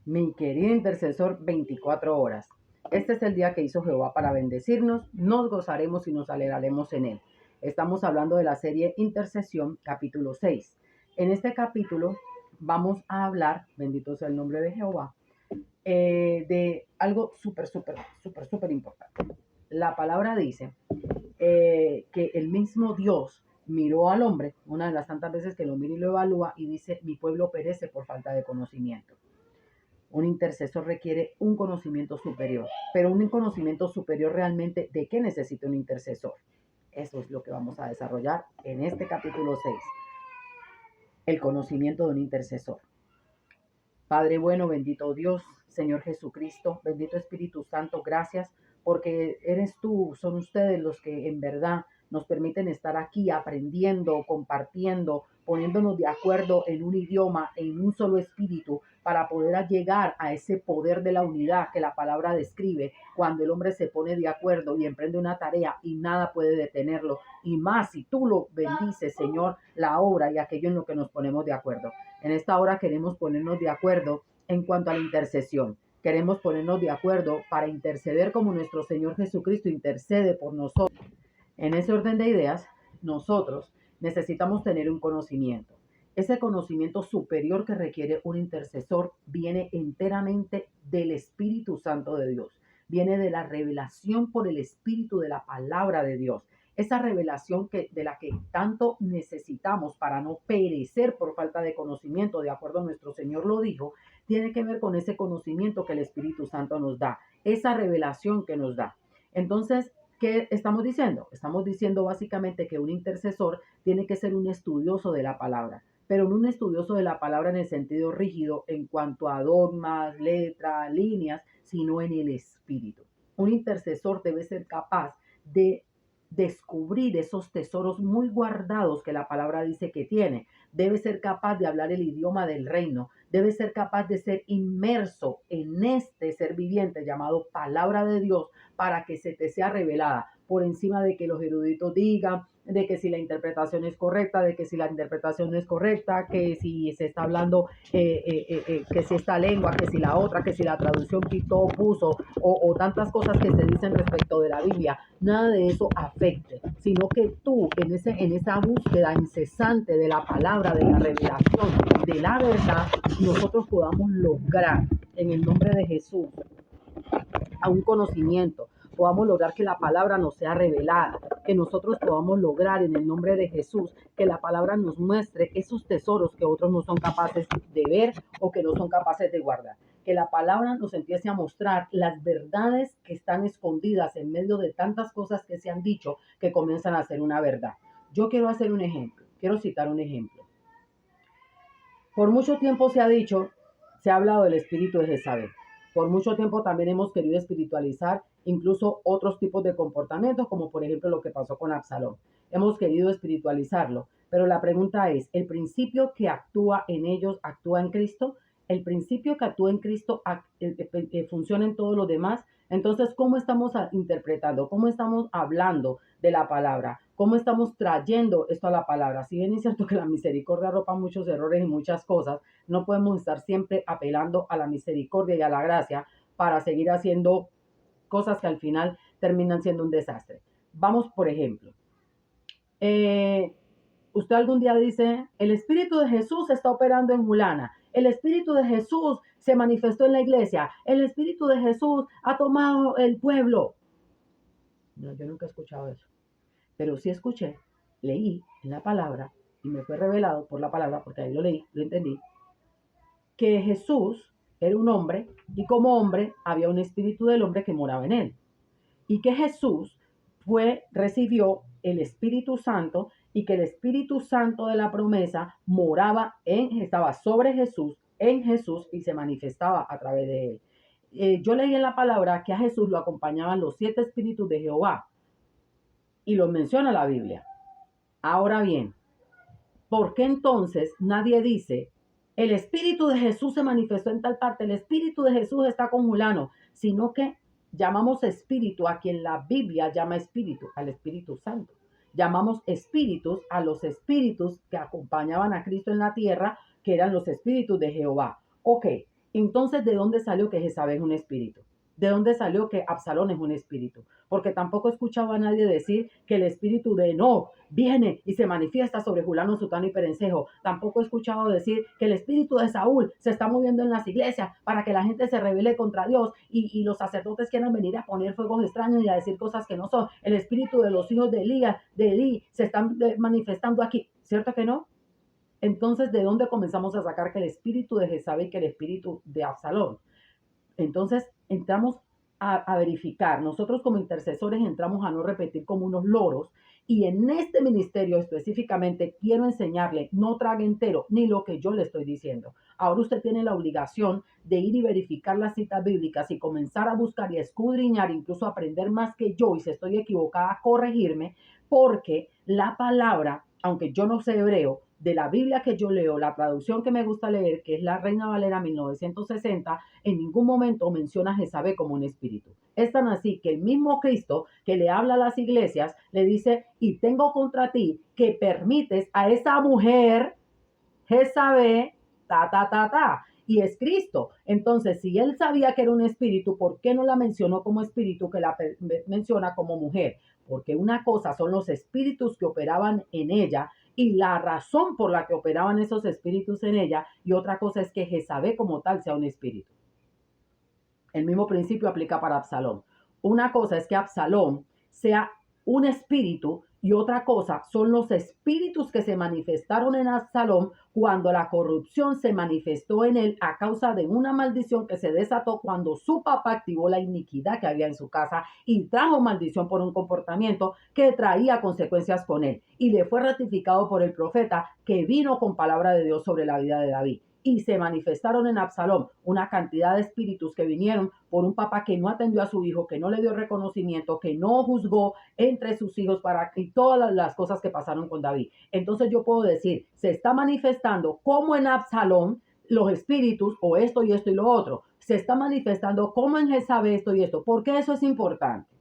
Mi querido intercesor, 24 horas. Este es el día que hizo Jehová para bendecirnos. Nos gozaremos y nos alegraremos en él. Estamos hablando de la serie Intercesión, capítulo 6. En este capítulo vamos a hablar, bendito sea el nombre de Jehová, de algo súper importante. La palabra dice que el mismo Dios miró al hombre, una de las tantas veces que lo mira y lo evalúa, y dice, mi pueblo perece por falta de conocimiento. Un intercesor requiere un conocimiento superior, pero un conocimiento superior realmente de qué necesita un intercesor. Eso es lo que vamos a desarrollar en este capítulo 6. El conocimiento de un intercesor. Padre bueno, bendito Dios, Señor Jesucristo, bendito Espíritu Santo, gracias porque eres tú, son ustedes los que en verdad nos permiten estar aquí aprendiendo, compartiendo, poniéndonos de acuerdo en un idioma, en un solo espíritu, para poder llegar a ese poder de la unidad que la palabra describe, cuando el hombre se pone de acuerdo y emprende una tarea y nada puede detenerlo. Y más si tú lo bendices, Señor, la obra y aquello en lo que nos ponemos de acuerdo. En esta hora queremos ponernos de acuerdo en cuanto a la intercesión. Queremos ponernos de acuerdo para interceder como nuestro Señor Jesucristo intercede por nosotros. En ese orden de ideas, nosotros necesitamos tener un conocimiento. Ese conocimiento superior que requiere un intercesor viene enteramente del Espíritu Santo de Dios. Viene de la revelación por el Espíritu de la palabra de Dios. Esa revelación de la que tanto necesitamos para no perecer por falta de conocimiento, de acuerdo a nuestro Señor lo dijo, tiene que ver con ese conocimiento que el Espíritu Santo nos da, esa revelación que nos da. Entonces, ¿qué estamos diciendo? Estamos diciendo básicamente que un intercesor tiene que ser un estudioso de la palabra, pero no un estudioso de la palabra en el sentido rígido en cuanto a dogmas, letras, líneas, sino en el espíritu. Un intercesor debe ser capaz de descubrir esos tesoros muy guardados que la palabra dice que tiene. Debe ser capaz de hablar el idioma del reino. Debe ser capaz de ser inmerso en este ser viviente llamado palabra de Dios para que se te sea revelada, por encima de que los eruditos digan, de que si la interpretación es correcta, de que si la interpretación no es correcta, que si se está hablando, que si esta lengua, que si la otra, que si la traducción quitó, puso, o tantas cosas que se dicen respecto de la Biblia. Nada de eso afecte, sino que tú en esa búsqueda incesante de la palabra, de la revelación, de la verdad, nosotros podamos lograr en el nombre de Jesús a un conocimiento, podamos lograr que la palabra nos sea revelada, que nosotros podamos lograr en el nombre de Jesús que la palabra nos muestre esos tesoros que otros no son capaces de ver o que no son capaces de guardar. Que la palabra nos empiece a mostrar las verdades que están escondidas en medio de tantas cosas que se han dicho que comienzan a ser una verdad. Yo quiero hacer un ejemplo, quiero citar un ejemplo. Por mucho tiempo se ha dicho, se ha hablado del espíritu de Jezabel. Por mucho tiempo también hemos querido espiritualizar incluso otros tipos de comportamientos, como por ejemplo lo que pasó con Absalón. Hemos querido espiritualizarlo, pero la pregunta es, ¿el principio que actúa en ellos actúa en Cristo? ¿El principio que actúa en Cristo funciona en todos los demás? Entonces, ¿cómo estamos interpretando? ¿Cómo estamos hablando de la palabra? ¿Cómo estamos trayendo esto a la palabra? Si bien es cierto que la misericordia arropa muchos errores y muchas cosas, no podemos estar siempre apelando a la misericordia y a la gracia para seguir haciendo cosas que al final terminan siendo un desastre. Vamos, por ejemplo, usted algún día dice, el Espíritu de Jesús está operando en Mulana, el Espíritu de Jesús se manifestó en la iglesia, el Espíritu de Jesús ha tomado el pueblo. No, yo nunca he escuchado eso, pero sí escuché, leí en la palabra y me fue revelado por la palabra, porque ahí lo leí, lo entendí, que Jesús era un hombre y como hombre había un espíritu del hombre que moraba en él. Y que Jesús recibió el Espíritu Santo y que el Espíritu Santo de la promesa estaba sobre Jesús, en Jesús y se manifestaba a través de él. Yo leí en la palabra que a Jesús lo acompañaban los 7 espíritus de Jehová y lo menciona la Biblia. Ahora bien, ¿por qué entonces nadie dice, el Espíritu de Jesús se manifestó en tal parte, el Espíritu de Jesús está con Mulano, sino que llamamos espíritu a quien la Biblia llama espíritu, al Espíritu Santo? Llamamos espíritus a los espíritus que acompañaban a Cristo en la tierra, que eran los espíritus de Jehová. Ok, Entonces, ¿de dónde salió que Jezabel es un espíritu? ¿De dónde salió que Absalón es un espíritu? Porque tampoco escuchaba a nadie decir que el espíritu de no viene y se manifiesta sobre Julano, Sutano y Perencejo. Tampoco he escuchado decir que el espíritu de Saúl se está moviendo en las iglesias para que la gente se rebele contra Dios y los sacerdotes quieran venir a poner fuegos extraños y a decir cosas que no son. El espíritu de los hijos de Elías, de Elí, se están manifestando aquí. ¿Cierto que no? Entonces, ¿de dónde comenzamos a sacar que el espíritu de Jezabel, que el espíritu de Absalón? Entonces, entramos a verificar. Nosotros como intercesores entramos a no repetir como unos loros. Y en este ministerio específicamente quiero enseñarle, no trague entero, ni lo que yo le estoy diciendo. Ahora usted tiene la obligación de ir y verificar las citas bíblicas y comenzar a buscar y a escudriñar, incluso aprender más que yo. Y si estoy equivocada, corregirme, porque la palabra, aunque yo no sé hebreo, de la Biblia que yo leo, la traducción que me gusta leer, que es la Reina Valera 1960, en ningún momento menciona a Jezabel como un espíritu. Es tan así que el mismo Cristo que le habla a las iglesias le dice, y tengo contra ti que permites a esa mujer, Jezabel, y es Cristo. Entonces, si él sabía que era un espíritu, ¿por qué no la mencionó como espíritu, que la menciona como mujer? Porque una cosa son los espíritus que operaban en ella y la razón por la que operaban esos espíritus en ella, y otra cosa es que Jezabel como tal sea un espíritu. El mismo principio aplica para Absalón. Una cosa es que Absalón sea un espíritu y otra cosa son los espíritus que se manifestaron en Absalón cuando la corrupción se manifestó en él a causa de una maldición que se desató cuando su papá activó la iniquidad que había en su casa y trajo maldición por un comportamiento que traía consecuencias con él. Y le fue ratificado por el profeta que vino con palabra de Dios sobre la vida de David. Y se manifestaron en Absalón una cantidad de espíritus que vinieron por un papá que no atendió a su hijo, que no le dio reconocimiento, que no juzgó entre sus hijos y todas las cosas que pasaron con David. Entonces yo puedo decir, se está manifestando como en Absalón los espíritus o esto y esto y lo otro. Se está manifestando como en Jezabel esto y esto. ¿Por qué eso es importante?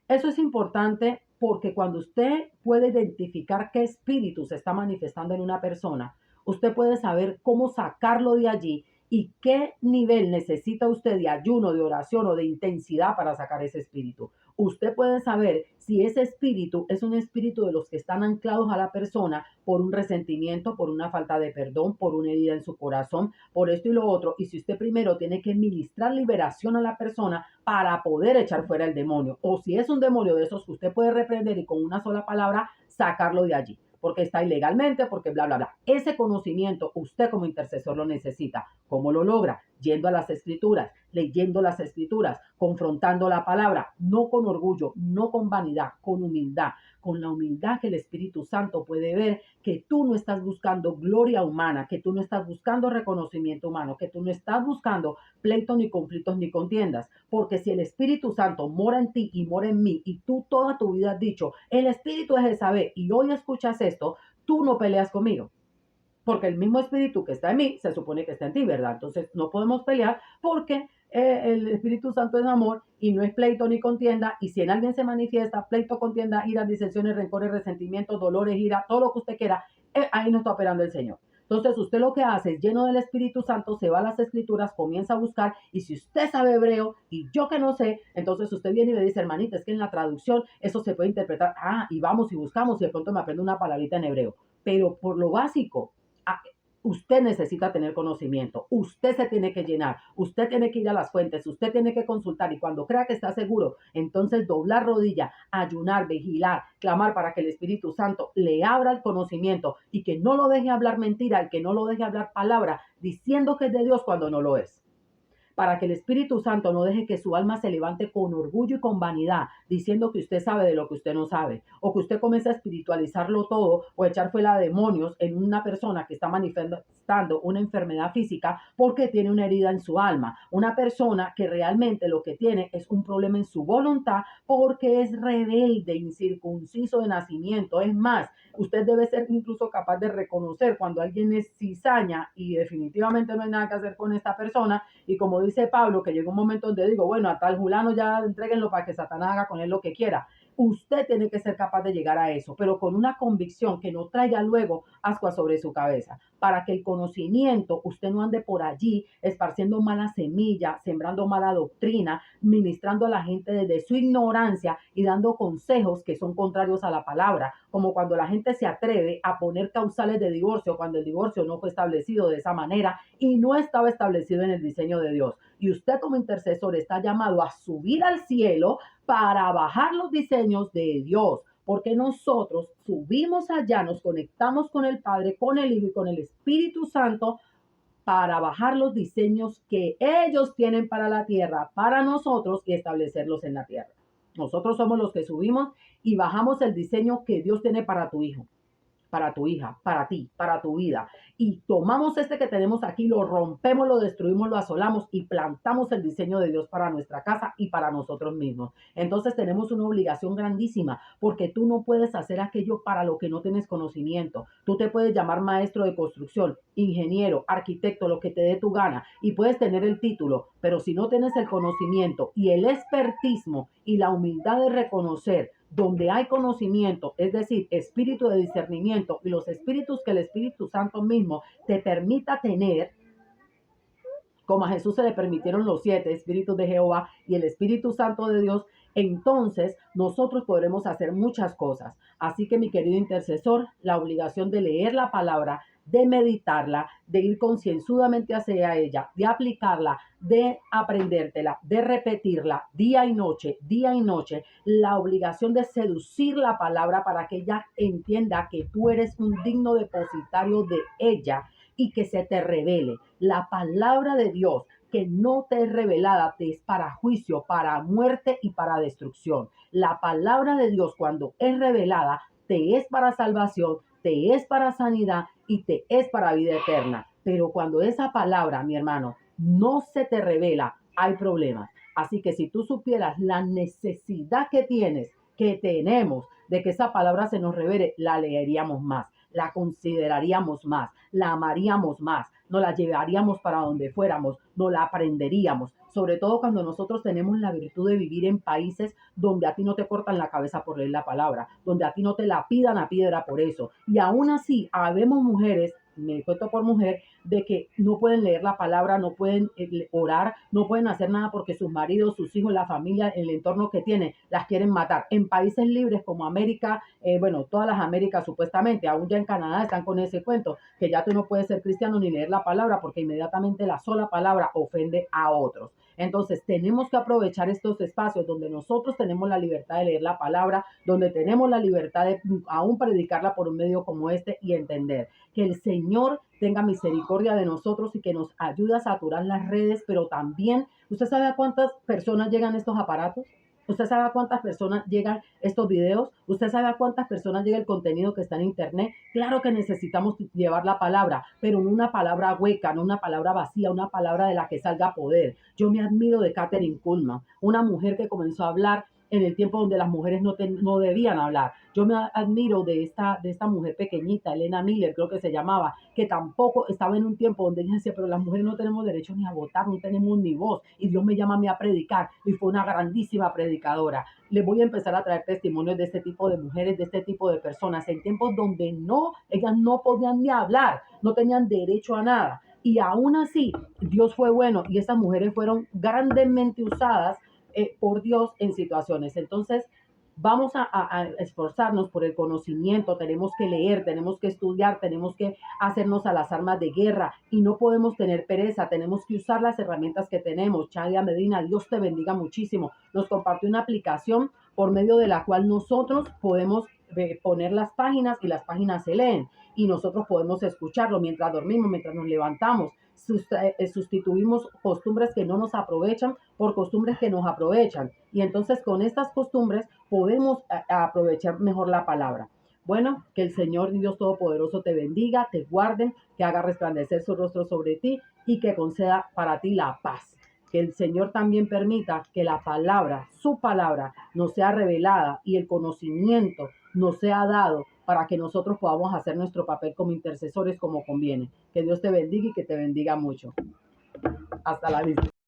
Eso es importante porque cuando usted puede identificar qué espíritu se está manifestando en una persona, usted puede saber cómo sacarlo de allí y qué nivel necesita usted de ayuno, de oración o de intensidad para sacar ese espíritu. Usted puede saber si ese espíritu es un espíritu de los que están anclados a la persona por un resentimiento, por una falta de perdón, por una herida en su corazón, por esto y lo otro. Y si usted primero tiene que ministrar liberación a la persona para poder echar fuera el demonio. O si es un demonio de esos que usted puede reprender y con una sola palabra sacarlo de allí, porque está ilegalmente, porque bla, bla, bla. Ese conocimiento usted como intercesor lo necesita. ¿Cómo lo logra? Yendo a las escrituras, leyendo las escrituras, confrontando la palabra, no con orgullo, no con vanidad, con humildad, con la humildad que el Espíritu Santo puede ver que tú no estás buscando gloria humana, que tú no estás buscando reconocimiento humano, que tú no estás buscando pleitos ni conflictos ni contiendas, porque si el Espíritu Santo mora en ti y mora en mí y tú toda tu vida has dicho, el Espíritu es Jezabel y hoy escuchas esto, tú no peleas conmigo. Porque el mismo espíritu que está en mí se supone que está en ti, ¿verdad? Entonces no podemos pelear porque el Espíritu Santo es amor y no es pleito ni contienda. Y si en alguien se manifiesta pleito, contienda, ira, disensiones, rencores, resentimientos, dolores, ira, todo lo que usted quiera, ahí no está operando el Señor. Entonces usted lo que hace es lleno del Espíritu Santo, se va a las escrituras, comienza a buscar y si usted sabe hebreo y yo que no sé, entonces usted viene y me dice, hermanita, es que en la traducción eso se puede interpretar, y vamos y buscamos y de pronto me aprendo una palabrita en hebreo. Pero por lo básico, usted necesita tener conocimiento, usted se tiene que llenar, usted tiene que ir a las fuentes, usted tiene que consultar y cuando crea que está seguro, entonces doblar rodilla, ayunar, vigilar, clamar para que el Espíritu Santo le abra el conocimiento y que no lo deje hablar mentira, y que no lo deje hablar palabra diciendo que es de Dios cuando no lo es. Para que el Espíritu Santo no deje que su alma se levante con orgullo y con vanidad, diciendo que usted sabe de lo que usted no sabe, o que usted comienza a espiritualizarlo todo o echar fuera demonios en una persona que está manifestando una enfermedad física porque tiene una herida en su alma, una persona que realmente lo que tiene es un problema en su voluntad porque es rebelde, incircunciso de nacimiento. Es más, usted debe ser incluso capaz de reconocer cuando alguien es cizaña y definitivamente no hay nada que hacer con esta persona. Y como dice Pablo, que llega un momento donde digo, bueno, a tal fulano ya entréguenlo para que Satanás haga con él lo que quiera. Usted tiene que ser capaz de llegar a eso, pero con una convicción que no traiga luego ascuas sobre su cabeza, para que el conocimiento, usted no ande por allí esparciendo mala semilla, sembrando mala doctrina, ministrando a la gente desde su ignorancia y dando consejos que son contrarios a la palabra, como cuando la gente se atreve a poner causales de divorcio cuando el divorcio no fue establecido de esa manera y no estaba establecido en el diseño de Dios. Y usted como intercesor está llamado a subir al cielo para bajar los diseños de Dios, porque nosotros subimos allá, nos conectamos con el Padre, con el Hijo y con el Espíritu Santo para bajar los diseños que ellos tienen para la tierra, para nosotros y establecerlos en la tierra. Nosotros somos los que subimos y bajamos el diseño que Dios tiene para tu hijo, para tu hija, para ti, para tu vida. Y tomamos este que tenemos aquí, lo rompemos, lo destruimos, lo asolamos y plantamos el diseño de Dios para nuestra casa y para nosotros mismos. Entonces tenemos una obligación grandísima porque tú no puedes hacer aquello para lo que no tienes conocimiento. Tú te puedes llamar maestro de construcción, ingeniero, arquitecto, lo que te dé tu gana y puedes tener el título, pero si no tienes el conocimiento y el expertismo y la humildad de reconocer donde hay conocimiento, es decir, espíritu de discernimiento y los espíritus que el Espíritu Santo mismo te permita tener, como a Jesús se le permitieron los 7 espíritus de Jehová y el Espíritu Santo de Dios, entonces nosotros podremos hacer muchas cosas. Así que mi querido intercesor, la obligación de leer la palabra, de meditarla, de ir concienzudamente hacia ella, de aplicarla, de aprendértela, de repetirla día y noche, la obligación de seducir la palabra para que ella entienda que tú eres un digno depositario de ella y que se te revele. La palabra de Dios que no te es revelada te es para juicio, para muerte y para destrucción. La palabra de Dios cuando es revelada te es para salvación, te es para sanidad y te es para vida eterna. Pero cuando esa palabra, mi hermano, no se te revela, hay problemas. Así que si tú supieras la necesidad que tenemos de que esa palabra se nos revele, la leeríamos más, la consideraríamos más, la amaríamos más, nos la llevaríamos para donde fuéramos, nos la aprenderíamos, sobre todo cuando nosotros tenemos la virtud de vivir en países donde a ti no te cortan la cabeza por leer la palabra, donde a ti no te la pidan a piedra por eso. Y aún así, habemos mujeres, me cuento por mujer, de que no pueden leer la palabra, no pueden orar, no pueden hacer nada porque sus maridos, sus hijos, la familia, el entorno que tienen, las quieren matar. En países libres como América, bueno, todas las Américas supuestamente, aún ya en Canadá están con ese cuento, que ya tú no puedes ser cristiano ni leer la palabra porque inmediatamente la sola palabra ofende a otros. Entonces tenemos que aprovechar estos espacios donde nosotros tenemos la libertad de leer la palabra, donde tenemos la libertad de aún predicarla por un medio como este y entender que el Señor tenga misericordia de nosotros y que nos ayude a saturar las redes, pero también, ¿usted sabe a cuántas personas llegan estos aparatos? ¿Usted sabe a cuántas personas llegan estos videos? ¿Usted sabe a cuántas personas llega el contenido que está en internet? Claro que necesitamos llevar la palabra, pero no una palabra hueca, no una palabra vacía, una palabra de la que salga poder. Yo me admiro de Catherine Kuhlman, una mujer que comenzó a hablar en el tiempo donde las mujeres no debían hablar. Yo me admiro de esta mujer pequeñita, Elena Miller, creo que se llamaba, que tampoco estaba en un tiempo donde ella decía, pero las mujeres no tenemos derecho ni a votar, no tenemos ni voz, y Dios me llama a mí a predicar, y fue una grandísima predicadora. Les voy a empezar a traer testimonios de este tipo de mujeres, de este tipo de personas, en tiempos donde ellas no podían ni hablar, no tenían derecho a nada. Y aún así, Dios fue bueno y esas mujeres fueron grandemente usadas por Dios en situaciones. Entonces, vamos a esforzarnos por el conocimiento, tenemos que leer, tenemos que estudiar, tenemos que hacernos a las armas de guerra y no podemos tener pereza, tenemos que usar las herramientas que tenemos. Chadia Medina, Dios te bendiga muchísimo. Nos compartió una aplicación por medio de la cual nosotros podemos poner las páginas y las páginas se leen y nosotros podemos escucharlo mientras dormimos, mientras nos levantamos. Sustituimos costumbres que no nos aprovechan por costumbres que nos aprovechan. Y entonces con estas costumbres podemos aprovechar mejor la palabra. Bueno, que el Señor Dios Todopoderoso te bendiga, te guarde, que haga resplandecer su rostro sobre ti y que conceda para ti la paz. Que el Señor también permita que la palabra, su palabra, nos sea revelada y el conocimiento nos sea dado para que nosotros podamos hacer nuestro papel como intercesores como conviene. Que Dios te bendiga y que te bendiga mucho. Hasta la vista.